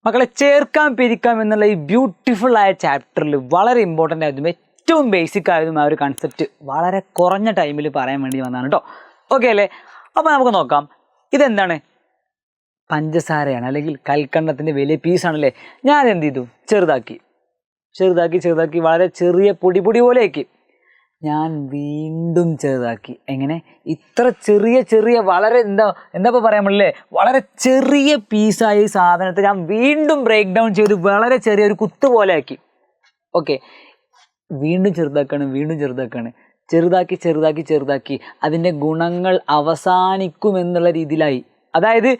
മക്കളെ, ചേർക്കാം പിരിക്കാം എന്നുള്ള ഈ ബ്യൂട്ടിഫുൾ ആയ ചാപ്റ്ററിൽ വളരെ ഇമ്പോർട്ടൻ്റ് ആയതും ഏറ്റവും ബേസിക് ആയതും ആ ഒരു കൺസെപ്റ്റ് വളരെ കുറഞ്ഞ ടൈമിൽ പറയാൻ വേണ്ടി വന്നതാണ് കേട്ടോ. ഓക്കെ അല്ലേ? അപ്പോൾ നമുക്ക് നോക്കാം, ഇതെന്താണ്? പഞ്ചസാരയാണ്, അല്ലെങ്കിൽ കൽക്കണ്ടത്തിൻ്റെ വലിയ പീസാണല്ലേ. ഞാൻ എന്ത് ചെയ്തു? ചെറുതാക്കി വളരെ ചെറിയ പൊടി പോലെയാക്കി. ഞാൻ വീണ്ടും ചെറുതാക്കി. എങ്ങനെ? ഇത്ര ചെറിയ വളരെ എന്താ പറയാൻ പറ്റില്ലേ, വളരെ ചെറിയ പീസായ ഈ സാധനത്തെ ഞാൻ വീണ്ടും ബ്രേക്ക് ഡൗൺ ചെയ്ത് വളരെ ചെറിയൊരു കുത്ത് പോലെ ആക്കി. ഓക്കെ, വീണ്ടും ചെറുതാക്കാണ്. ചെറുതാക്കി അതിൻ്റെ ഗുണങ്ങൾ അവസാനിക്കുമെന്നുള്ള രീതിയിലായി. അതായത്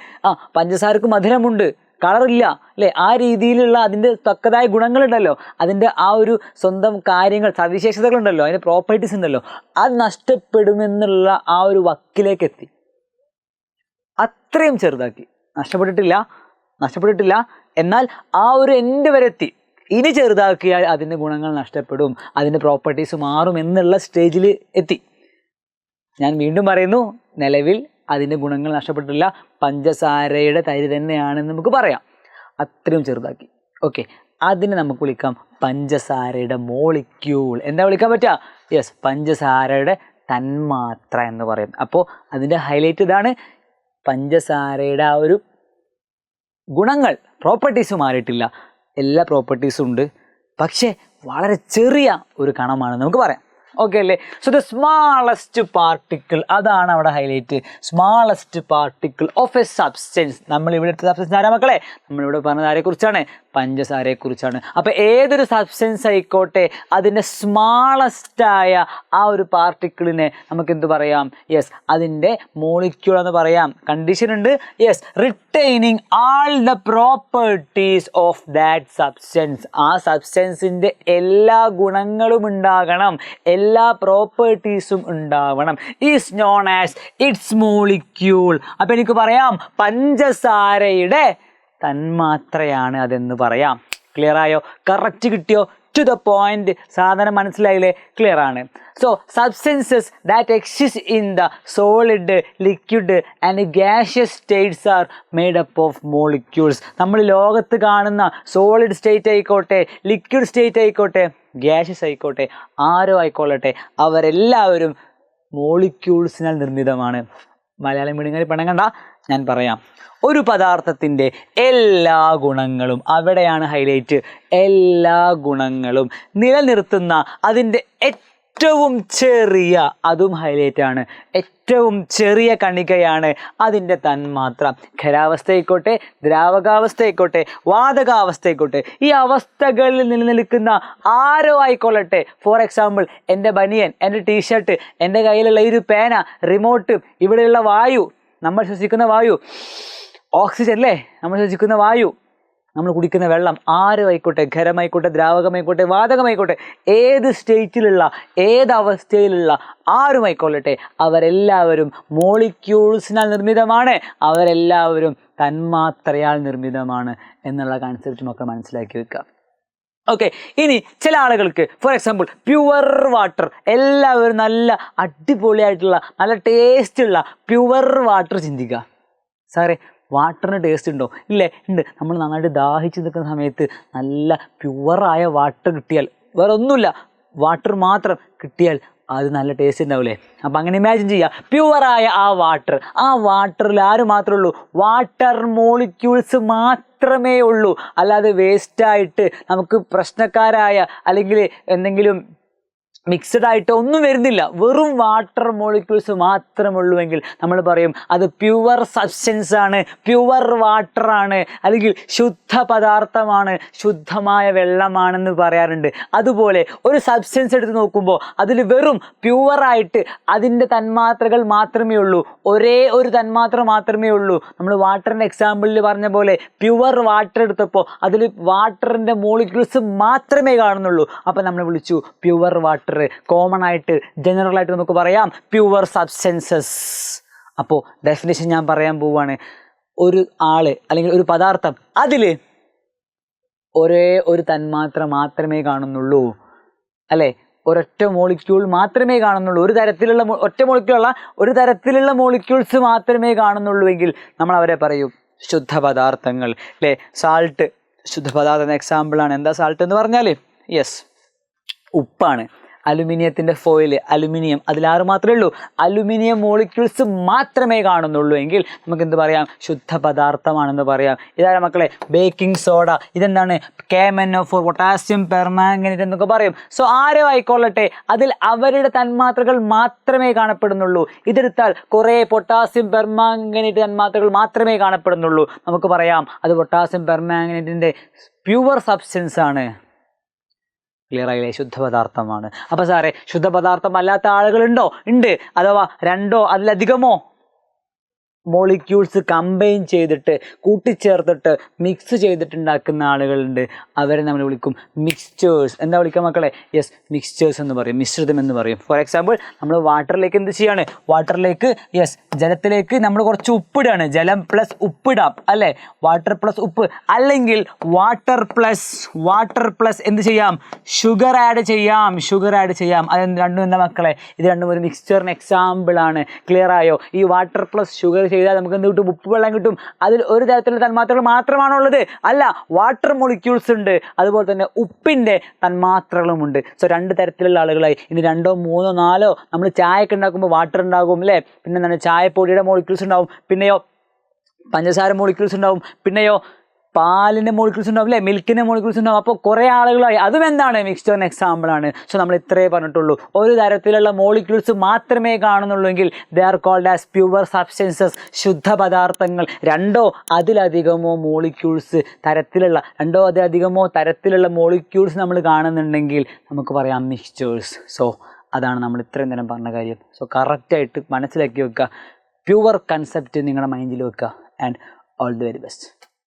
പഞ്ചസാരക്ക് മധുരമുണ്ട്, കളറില്ല അല്ലേ, ആ രീതിയിലുള്ള അതിൻ്റെ തക്കതായ ഗുണങ്ങളുണ്ടല്ലോ, അതിൻ്റെ ആ ഒരു സ്വന്തം കാര്യങ്ങൾ, സവിശേഷതകളുണ്ടല്ലോ, അതിൻ്റെ പ്രോപ്പർട്ടീസ് ഉണ്ടല്ലോ, അത് നഷ്ടപ്പെടുമെന്നുള്ള ആ ഒരു വക്കിലേക്ക് എത്തി. അത്രയും ചെറുതാക്കി. നഷ്ടപ്പെട്ടിട്ടില്ല, എന്നാൽ ആ ഒരു എൻഡ് വരെ എത്തി. ഇനി ചെറുതാക്കിയാൽ അതിൻ്റെ ഗുണങ്ങൾ നഷ്ടപ്പെടും, അതിൻ്റെ പ്രോപ്പർട്ടീസ് മാറും എന്നുള്ള സ്റ്റേജിൽ എത്തി. ഞാൻ വീണ്ടും പറയുന്നു, നിലവിൽ അതിൻ്റെ ഗുണങ്ങൾ നഷ്ടപ്പെട്ടിട്ടില്ല, പഞ്ചസാരയുടെ തരി തന്നെയാണെന്ന് നമുക്ക് പറയാം. അത്രയും ചെറുതാക്കി. ഓക്കെ, അതിനെ നമുക്ക് വിളിക്കാം പഞ്ചസാരയുടെ മോളിക്യൂൾ. എന്താ വിളിക്കാൻ പറ്റുക? യെസ്, പഞ്ചസാരയുടെ തന്മാത്ര എന്ന് പറയും. അപ്പോൾ അതിൻ്റെ ഹൈലൈറ്റ് ഇതാണ്, പഞ്ചസാരയുടെ ആ ഒരു ഗുണങ്ങൾ, പ്രോപ്പർട്ടീസ് മാറിയിട്ടില്ല, എല്ലാ പ്രോപ്പർട്ടീസും ഉണ്ട്, പക്ഷേ വളരെ ചെറിയ ഒരു കണമാണ് നമുക്ക് പറയാം. ഓക്കെ അല്ലേ? സോ ദ സ്മാളസ്റ്റ് പാർട്ടിക്കിൾ, അതാണ് അവിടെ highlight. Smallest particle of A substance. നമ്മളിവിടെ എടുത്ത സബ്സ്റ്റൻസ് ആരാ മക്കളെ? നമ്മളിവിടെ പറഞ്ഞത് ആരെക്കുറിച്ചാണ്? പഞ്ചസാരയെക്കുറിച്ചാണ്. അപ്പോൾ ഏതൊരു സബ്സ്റ്റൻസ് ആയിക്കോട്ടെ, അതിൻ്റെ സ്മാളസ്റ്റായ ആ ഒരു പാർട്ടിക്കിളിനെ നമുക്ക് എന്ത് പറയാം? യെസ്, അതിൻ്റെ മോളിക്യൂൾ എന്ന് പറയാം. കണ്ടീഷൻ ഉണ്ട്, yes, retaining all the properties of that substance. ആ സബ്സ്റ്റൻസിൻ്റെ എല്ലാ ഗുണങ്ങളും ഉണ്ടാകണം, എല്ലാ പ്രോപ്പർട്ടീസും ഉണ്ടാവണം. Is known as it's molecule. അപ്പം എനിക്ക് പറയാം, പഞ്ചസാരയുടെ തന്മാത്രയാണ് അതെന്ന് പറയാം. ക്ലിയർ ആയോ? കറക്റ്റ് കിട്ടിയോ? To the point. സാധനം മനസ്സിലായില്ലേ? ക്ലിയർ ആണ്. So substances that exist in the solid, liquid and gaseous states are made up of molecules. നമ്മൾ ലോകത്ത് കാണുന്ന സോളിഡ് സ്റ്റേറ്റ് ആയിക്കോട്ടെ, ലിക്വിഡ് സ്റ്റേറ്റ് ആയിക്കോട്ടെ, ഗ്യാഷ്യസ് ആയിക്കോട്ടെ, ആരോ ആയിക്കൊള്ളട്ടെ, അവരെല്ലാവരും മോളിക്യൂൾസിനാൽ നിർമ്മിതമാണ്. മലയാളം മീഡിയങ്ങളിൽ പണങ്ങണ്ട, ഞാൻ പറയാം. ഒരു പദാർത്ഥത്തിൻ്റെ എല്ലാ ഗുണങ്ങളും, അവിടെയാണ് ഹൈലൈറ്റ്, എല്ലാ ഗുണങ്ങളും നിലനിർത്തുന്ന അതിൻ്റെ ഏറ്റവും ചെറിയ, അതും ഹൈലൈറ്റാണ്, ഏറ്റവും ചെറിയ കണികയാണ് അതിൻ്റെ തന്മാത്ര. ഖരാവസ്ഥ ആയിക്കോട്ടെ, ദ്രാവകാവസ്ഥ ആയിക്കോട്ടെ, വാതകാവസ്ഥ ആയിക്കോട്ടെ, ഈ അവസ്ഥകളിൽ നിലനിൽക്കുന്ന ആരോ ആയിക്കൊള്ളട്ടെ. ഫോർ എക്സാമ്പിൾ, എൻ്റെ ബനിയൻ, എൻ്റെ ടീഷർട്ട്, എൻ്റെ കയ്യിലുള്ള ഈ ഒരു പേന, റിമോട്ട്, ഇവിടെയുള്ള വായു, നമ്മൾ ശ്വസിക്കുന്ന വായു, ഓക്സിജൻ അല്ലേ, നമ്മൾ ശ്വസിക്കുന്ന വായു, നമ്മൾ കുടിക്കുന്ന വെള്ളം, ആരും ആയിക്കോട്ടെ, ഖരമായിക്കോട്ടെ, ദ്രാവകമായിക്കോട്ടെ, വാതകമായിക്കോട്ടെ, ഏത് സ്റ്റേറ്റിലുള്ള, ഏത് അവസ്ഥയിലുള്ള ആരുമായിക്കൊള്ളട്ടെ, അവരെല്ലാവരും മോളിക്യൂൾസിനാൽ നിർമ്മിതമാണ്, അവരെല്ലാവരും തന്മാത്രയാൽ നിർമ്മിതമാണ് എന്നുള്ള കൺസെപ്റ്റ് മക്കൾ മനസ്സിലാക്കി വെക്കുക. ഓക്കെ, ഇനി ചില ആളുകൾക്ക്, ഫോർ എക്സാമ്പിൾ, പ്യുവർ വാട്ടർ, എല്ലാവരും നല്ല അടിപൊളിയായിട്ടുള്ള നല്ല ടേസ്റ്റുള്ള പ്യുവർ വാട്ടർ ചിന്തിക്കുക. സാറേ, വാട്ടറിന് ടേസ്റ്റ് ഉണ്ടോ? ഇല്ലേ, ഉണ്ട്. നമ്മൾ നന്നായിട്ട് ദാഹിച്ച് നിൽക്കുന്ന സമയത്ത് നല്ല പ്യുവറായ വാട്ടർ കിട്ടിയാൽ, വേറെ ഒന്നുമില്ല, വാട്ടർ മാത്രം കിട്ടിയാൽ അത് നല്ല ടേസ്റ്റ് ഉണ്ടാവില്ലേ? അപ്പം അങ്ങനെ ഇമാജിൻ ചെയ്യുക, പ്യുവറായ ആ വാട്ടറിൽ ആര് മാത്രമേ ഉള്ളൂ? വാട്ടർ മോളിക്യൂൾസ് മാത്രമേ ഉള്ളൂ. അല്ലാതെ വേസ്റ്റായിട്ട് നമുക്ക് പ്രശ്നക്കാരായ അല്ലെങ്കിൽ എന്തെങ്കിലും മിക്സഡ് ആയിട്ട് ഒന്നും വരുന്നില്ല, വെറും വാട്ടർ മോളിക്യൂൾസ് മാത്രമുള്ളുവെങ്കിൽ നമ്മൾ പറയും അത് പ്യുവർ സബ്സ്റ്റൻസ് ആണ്, പ്യുവർ വാട്ടർ ആണ്, അല്ലെങ്കിൽ ശുദ്ധ പദാർത്ഥമാണ്, ശുദ്ധമായ വെള്ളമാണെന്ന് പറയാറുണ്ട്. അതുപോലെ ഒരു സബ്സ്റ്റൻസ് എടുത്ത് നോക്കുമ്പോൾ അതിൽ വെറും പ്യുവറായിട്ട് അതിൻ്റെ തന്മാത്രകൾ മാത്രമേ ഉള്ളൂ, ഒരേ ഒരു തന്മാത്ര മാത്രമേ ഉള്ളൂ. നമ്മൾ വാട്ടറിൻ്റെ എക്സാമ്പിളിൽ പറഞ്ഞ പോലെ പ്യുവർ വാട്ടർ എടുത്തപ്പോൾ അതിൽ വാട്ടറിൻ്റെ മോളിക്യൂൾസ് മാത്രമേ കാണുന്നുള്ളൂ. അപ്പം നമ്മൾ വിളിച്ചു പ്യുവർ വാട്ടർ. കോമൺ ആയിട്ട്, ജനറൽ ആയിട്ട് നമുക്ക് പറയാം പ്യുവർ സബ്സ്റ്റൻസസ്. അപ്പോൾ ഡെഫിനിഷൻ ഞാൻ പറയാൻ പോവുകയാണ്. ഒരു ആള് അല്ലെങ്കിൽ ഒരു പദാർത്ഥം, അതിൽ ഒരേ ഒരു തന്മാത്ര മാത്രമേ കാണുന്നുള്ളൂ, അല്ലേ? ഒരൊറ്റ മോളിക്യൂൾ മാത്രമേ കാണുന്നുള്ളൂ, ഒറ്റ മോളിക്യൂളുള്ള ഒരു തരത്തിലുള്ള മോളിക്യൂൾസ് മാത്രമേ കാണുന്നുള്ളൂ എങ്കിൽ നമ്മൾ അവരെ പറയും ശുദ്ധപദാർത്ഥങ്ങൾ അല്ലേ. സാൾട്ട് ശുദ്ധപദാർത്ഥ എക്സാമ്പിളാണ്. എന്താ സാൾട്ട് എന്ന് പറഞ്ഞാൽ? യെസ്, ഉപ്പാണ്. അലുമിനിയത്തിൻ്റെ ഫോയിൽ, അലുമിനിയം, അതിലാറ് മാത്രമേ ഉള്ളൂ. അലുമിനിയം മോളിക്യൂൾസ് മാത്രമേ കാണുന്നുള്ളൂ എങ്കിൽ നമുക്ക് എന്ത് പറയാം? ശുദ്ധപദാർത്ഥമാണെന്ന് പറയാം. ഇതായ മക്കളെ ബേക്കിംഗ് സോഡ, ഇതെന്താണ്? KMnO4, പൊട്ടാസ്യം പെർമാംഗനേറ്റ് എന്നൊക്കെ പറയും. സോ ആരോ ആയിക്കൊള്ളട്ടെ, അതിൽ അവരുടെ തന്മാത്രകൾ മാത്രമേ കാണപ്പെടുന്നുള്ളൂ. ഇതെടുത്താൽ കുറേ പൊട്ടാസ്യം പെർമാംഗനേറ്റ് തന്മാത്രകൾ മാത്രമേ കാണപ്പെടുന്നുള്ളൂ. നമുക്ക് പറയാം അത് പൊട്ടാസ്യം പെർമാംഗനേറ്റിൻ്റെ പ്യുവർ സബ്സ്റ്റൻസ് ആണ്. ക്ലിയർ ആയില്ലേ? ശുദ്ധപദാർത്ഥമാണ്. അപ്പോൾ സാറേ ശുദ്ധപദാർത്ഥം അല്ലാത്ത ആളുകളുണ്ടോ? ഉണ്ട്. അഥവാ രണ്ടോ അതിലധികമോ മോളിക്യൂൾസ് കമ്പൈൻ ചെയ്തിട്ട്, കൂട്ടിച്ചേർത്തിട്ട്, മിക്സ് ചെയ്തിട്ടുണ്ടാക്കുന്ന ആളുകളുണ്ട്. അവരെ നമ്മൾ വിളിക്കും മിക്സ്ചേഴ്സ്. എന്താ വിളിക്കുക മക്കളെ? യെസ്, മിക്സ്ചേഴ്സ് എന്ന് പറയും, മിശ്രിതം എന്ന് പറയും. ഫോർ എക്സാമ്പിൾ, നമ്മൾ വാട്ടറിലേക്ക് എന്ത് ചെയ്യാണ്? വാട്ടറിലേക്ക്, യെസ്, ജലത്തിലേക്ക് നമ്മൾ കുറച്ച് ഉപ്പിടാണ്. ജലം പ്ലസ് ഉപ്പിടാം അല്ലേ? വാട്ടർ പ്ലസ് ഉപ്പ്, അല്ലെങ്കിൽ വാട്ടർ പ്ലസ് എന്ത് ചെയ്യാം? ഷുഗർ ആഡ് ചെയ്യാം. അത് രണ്ടും എന്താ മക്കളെ? ഇത് രണ്ടും ഒരു മിക്സ്ചറിന് എക്സാമ്പിൾ ആണ്. ക്ലിയർ ആയോ? ഈ വാട്ടർ പ്ലസ് ഷുഗർ ചെയ്താൽ നമുക്ക് എന്ത് കിട്ടും? ഉപ്പ് വെള്ളം കിട്ടും. അതിൽ ഒരു തരത്തിലുള്ള തന്മാത്രകൾ മാത്രമാണോ ഉള്ളത്? അല്ല, വാട്ടർ മോളിക്യൂൾസ് ഉണ്ട്, അതുപോലെ തന്നെ ഉപ്പിൻ്റെ തന്മാത്രകളുമുണ്ട്. സോ രണ്ട് തരത്തിലുള്ള ആളുകളായി. ഇനി 2, 3, 4 നമ്മൾ ചായയൊക്കെ ഉണ്ടാക്കുമ്പോൾ വാട്ടർ ഉണ്ടാകും അല്ലേ? പിന്നെ എന്താണ്? ചായപ്പൊടിയുടെ മോളിക്യൂൾസ് ഉണ്ടാവും. പിന്നെയോ പഞ്ചസാര മോളിക്യൂൾസ് ഉണ്ടാവും. പിന്നെയോ പാലിൻ്റെ മോളിക്യൂൾസ് ഉണ്ടാവും അല്ലേ? മിൽക്കിൻ്റെ മോളിക്യൂൾസ് ഉണ്ടാവും. അപ്പോൾ കുറേ ആളുകളായി. അതും എന്താണ്? മിക്സ്ചറിന് എക്സാമ്പിളാണ്. സോ നമ്മൾ ഇത്രേ പറഞ്ഞിട്ടുള്ളൂ. ഒരു തരത്തിലുള്ള മോളിക്യൂൾസ് മാത്രമേ കാണുന്നുള്ളൂ എങ്കിൽ they are called as pure substances, ശുദ്ധപദാർത്ഥങ്ങൾ. രണ്ടോ അതിലധികമോ തരത്തിലുള്ള മോളിക്യൂൾസ് നമ്മൾ കാണുന്നുണ്ടെങ്കിൽ നമുക്ക് പറയാം മിക്സ്ചേഴ്സ്. സോ അതാണ് നമ്മൾ ഇത്രയും നേരം പറഞ്ഞ കാര്യം. സോ കറക്റ്റായിട്ട് മനസ്സിലാക്കി വെക്കുക. പ്യുവർ കൺസെപ്റ്റ് നിങ്ങളുടെ മൈൻഡിൽ വെക്കുക. And all the very best.